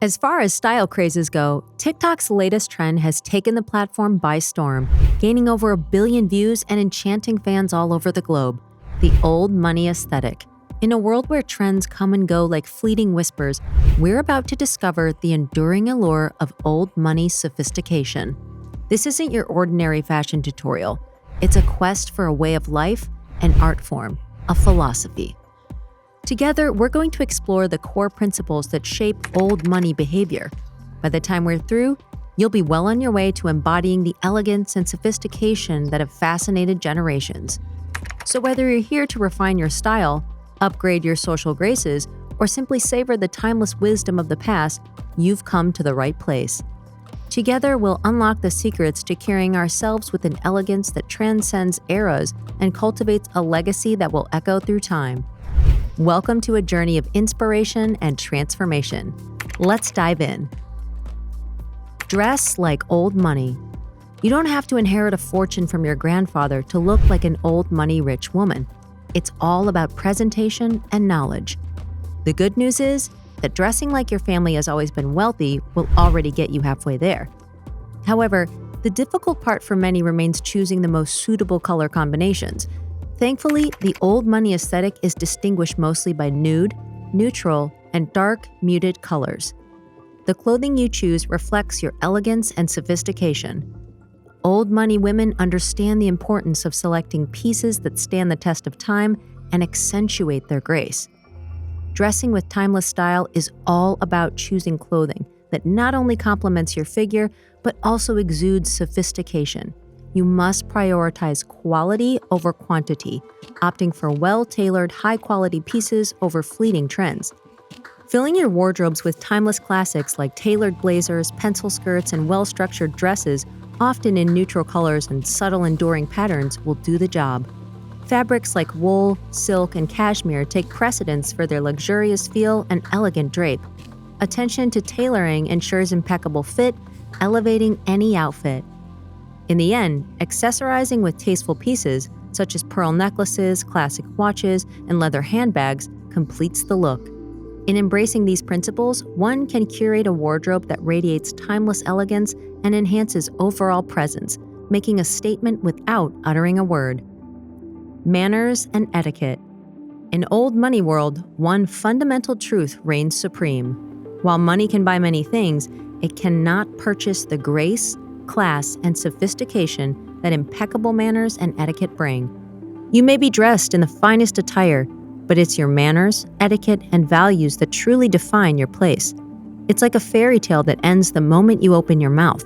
As far as style crazes go, TikTok's latest trend has taken the platform by storm, gaining over 1 billion views and enchanting fans all over the globe. The old money aesthetic. In a world where trends come and go like fleeting whispers, we're about to discover the enduring allure of old money sophistication. This isn't your ordinary fashion tutorial. It's a quest for a way of life, an art form, a philosophy. Together, we're going to explore the core principles that shape old money behavior. By the time we're through, you'll be well on your way to embodying the elegance and sophistication that have fascinated generations. So whether you're here to refine your style, upgrade your social graces, or simply savor the timeless wisdom of the past, you've come to the right place. Together, we'll unlock the secrets to carrying ourselves with an elegance that transcends eras and cultivates a legacy that will echo through time. Welcome to a journey of inspiration and transformation. Let's dive in. Dress like old money. You don't have to inherit a fortune from your grandfather to look like an old money rich woman. It's all about presentation and knowledge. The good news is that dressing like your family has always been wealthy will already get you halfway there. However, the difficult part for many remains choosing the most suitable color combinations. Thankfully, the old money aesthetic is distinguished mostly by nude, neutral, and dark, muted colors. The clothing you choose reflects your elegance and sophistication. Old money women understand the importance of selecting pieces that stand the test of time and accentuate their grace. Dressing with timeless style is all about choosing clothing that not only complements your figure, but also exudes sophistication. You must prioritize quality over quantity, opting for well-tailored, high-quality pieces over fleeting trends. Filling your wardrobes with timeless classics like tailored blazers, pencil skirts, and well-structured dresses, often in neutral colors and subtle, enduring patterns, will do the job. Fabrics like wool, silk, and cashmere take precedence for their luxurious feel and elegant drape. Attention to tailoring ensures impeccable fit, elevating any outfit. In the end, accessorizing with tasteful pieces, such as pearl necklaces, classic watches, and leather handbags, completes the look. In embracing these principles, one can curate a wardrobe that radiates timeless elegance and enhances overall presence, making a statement without uttering a word. Manners and etiquette. In old money world, one fundamental truth reigns supreme. While money can buy many things, it cannot purchase the grace, class, and sophistication that impeccable manners and etiquette bring. You may be dressed in the finest attire, but it's your manners, etiquette, and values that truly define your place. It's like a fairy tale that ends the moment you open your mouth.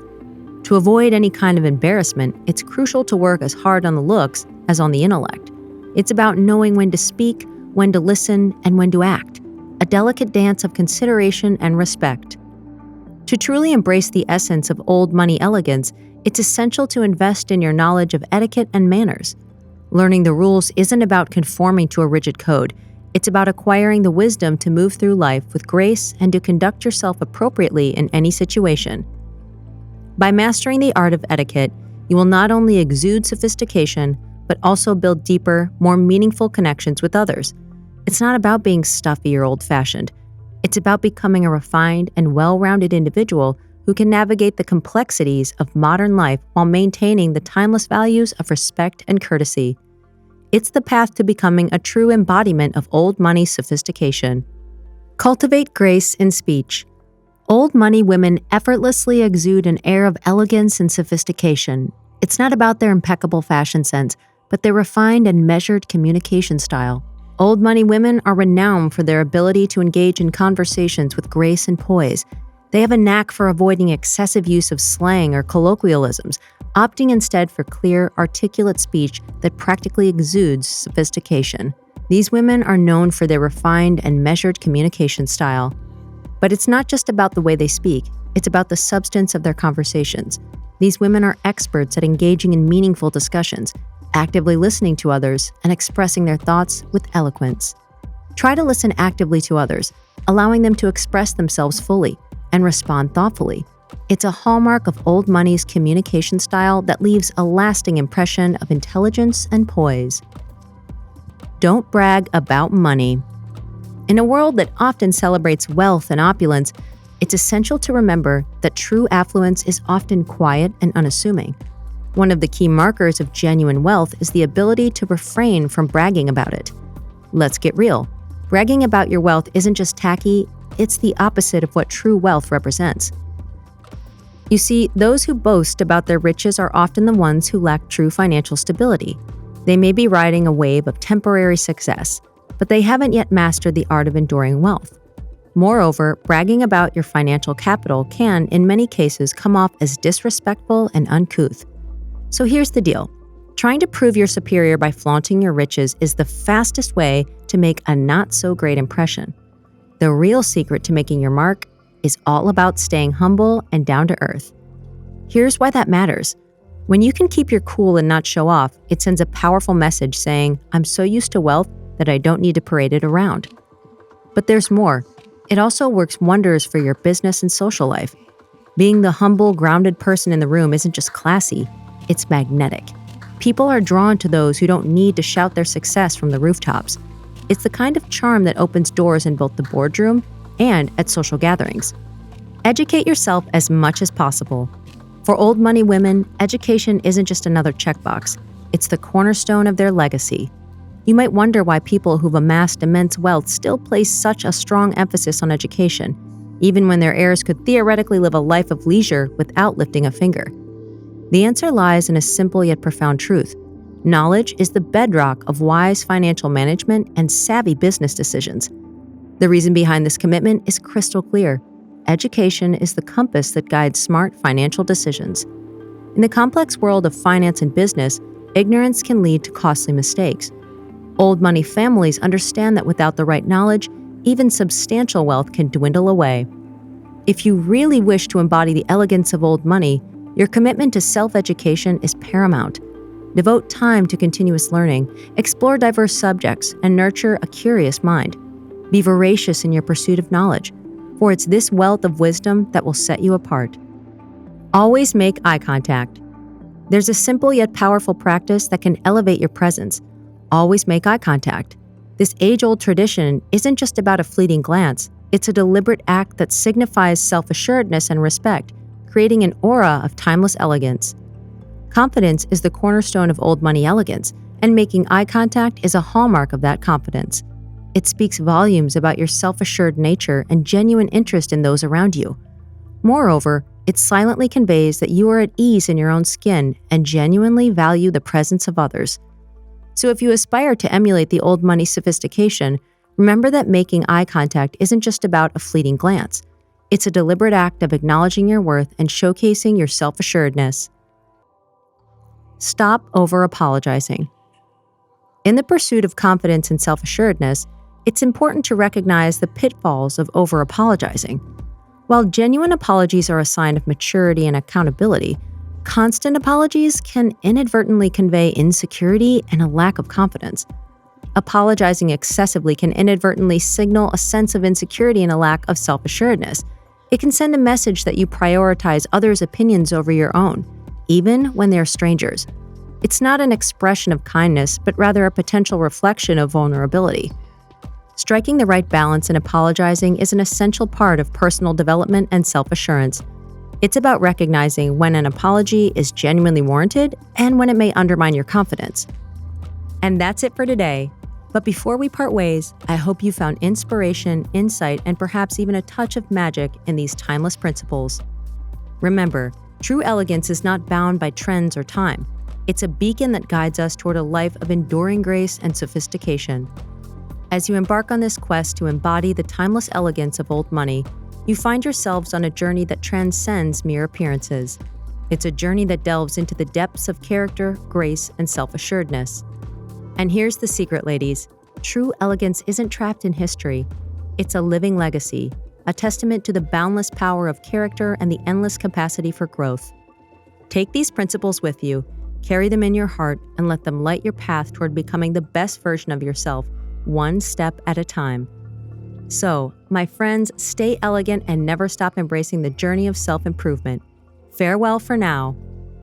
To avoid any kind of embarrassment, it's crucial to work as hard on the looks as on the intellect. It's about knowing when to speak, when to listen, and when to act. A delicate dance of consideration and respect. To truly embrace the essence of old money elegance, it's essential to invest in your knowledge of etiquette and manners. Learning the rules isn't about conforming to a rigid code. It's about acquiring the wisdom to move through life with grace and to conduct yourself appropriately in any situation. By mastering the art of etiquette, you will not only exude sophistication, but also build deeper, more meaningful connections with others. It's not about being stuffy or old-fashioned. It's about becoming a refined and well-rounded individual who can navigate the complexities of modern life while maintaining the timeless values of respect and courtesy. It's the path to becoming a true embodiment of old money sophistication. Cultivate grace in speech. Old money women effortlessly exude an air of elegance and sophistication. It's not about their impeccable fashion sense, but their refined and measured communication style. Old money women are renowned for their ability to engage in conversations with grace and poise. They have a knack for avoiding excessive use of slang or colloquialisms, opting instead for clear, articulate speech that practically exudes sophistication. These women are known for their refined and measured communication style. But it's not just about the way they speak, it's about the substance of their conversations. These women are experts at engaging in meaningful discussions, actively listening to others, and expressing their thoughts with eloquence. Try to listen actively to others, allowing them to express themselves fully and respond thoughtfully. It's a hallmark of old money's communication style that leaves a lasting impression of intelligence and poise. Don't brag about money. In a world that often celebrates wealth and opulence, It's essential to remember that true affluence is often quiet and unassuming. One of the key markers of genuine wealth is the ability to refrain from bragging about it. Let's get real. Bragging about your wealth isn't just tacky, it's the opposite of what true wealth represents. You see, those who boast about their riches are often the ones who lack true financial stability. They may be riding a wave of temporary success, but they haven't yet mastered the art of enduring wealth. Moreover, bragging about your financial capital can, in many cases, come off as disrespectful and uncouth. So here's the deal. Trying to prove you're superior by flaunting your riches is the fastest way to make a not-so-great impression. The real secret to making your mark is all about staying humble and down to earth. Here's why that matters. When you can keep your cool and not show off, it sends a powerful message saying, I'm so used to wealth that I don't need to parade it around. But there's more. It also works wonders for your business and social life. Being the humble, grounded person in the room isn't just classy, it's magnetic. People are drawn to those who don't need to shout their success from the rooftops. It's the kind of charm that opens doors in both the boardroom and at social gatherings. Educate yourself as much as possible. For old money women, education isn't just another checkbox. It's the cornerstone of their legacy. You might wonder why people who've amassed immense wealth still place such a strong emphasis on education, even when their heirs could theoretically live a life of leisure without lifting a finger. The answer lies in a simple yet profound truth. Knowledge is the bedrock of wise financial management and savvy business decisions. The reason behind this commitment is crystal clear. Education is the compass that guides smart financial decisions. In the complex world of finance and business, ignorance can lead to costly mistakes. Old money families understand that without the right knowledge, even substantial wealth can dwindle away. If you really wish to embody the elegance of old money, your commitment to self-education is paramount. Devote time to continuous learning, explore diverse subjects, and nurture a curious mind. Be voracious in your pursuit of knowledge, for it's this wealth of wisdom that will set you apart. Always make eye contact. There's a simple yet powerful practice that can elevate your presence. Always make eye contact. This age-old tradition isn't just about a fleeting glance, it's a deliberate act that signifies self-assuredness and respect, creating an aura of timeless elegance. Confidence is the cornerstone of old money elegance, and making eye contact is a hallmark of that confidence. It speaks volumes about your self-assured nature and genuine interest in those around you. Moreover, it silently conveys that you are at ease in your own skin and genuinely value the presence of others. So if you aspire to emulate the old money sophistication, remember that making eye contact isn't just about a fleeting glance. It's a deliberate act of acknowledging your worth and showcasing your self-assuredness. Stop over-apologizing. In the pursuit of confidence and self-assuredness, it's important to recognize the pitfalls of over-apologizing. While genuine apologies are a sign of maturity and accountability, constant apologies can inadvertently convey insecurity and a lack of confidence. Apologizing excessively can inadvertently signal a sense of insecurity and a lack of self-assuredness. It can send a message that you prioritize others' opinions over your own, even when they're strangers. It's not an expression of kindness, but rather a potential reflection of vulnerability. Striking the right balance in apologizing is an essential part of personal development and self-assurance. It's about recognizing when an apology is genuinely warranted and when it may undermine your confidence. And that's it for today. But before we part ways, I hope you found inspiration, insight, and perhaps even a touch of magic in these timeless principles. Remember, true elegance is not bound by trends or time. It's a beacon that guides us toward a life of enduring grace and sophistication. As you embark on this quest to embody the timeless elegance of old money, you find yourselves on a journey that transcends mere appearances. It's a journey that delves into the depths of character, grace, and self-assuredness. And here's the secret, ladies. True elegance isn't trapped in history. It's a living legacy, a testament to the boundless power of character and the endless capacity for growth. Take these principles with you, carry them in your heart, and let them light your path toward becoming the best version of yourself, one step at a time. So, my friends, stay elegant and never stop embracing the journey of self-improvement. Farewell for now.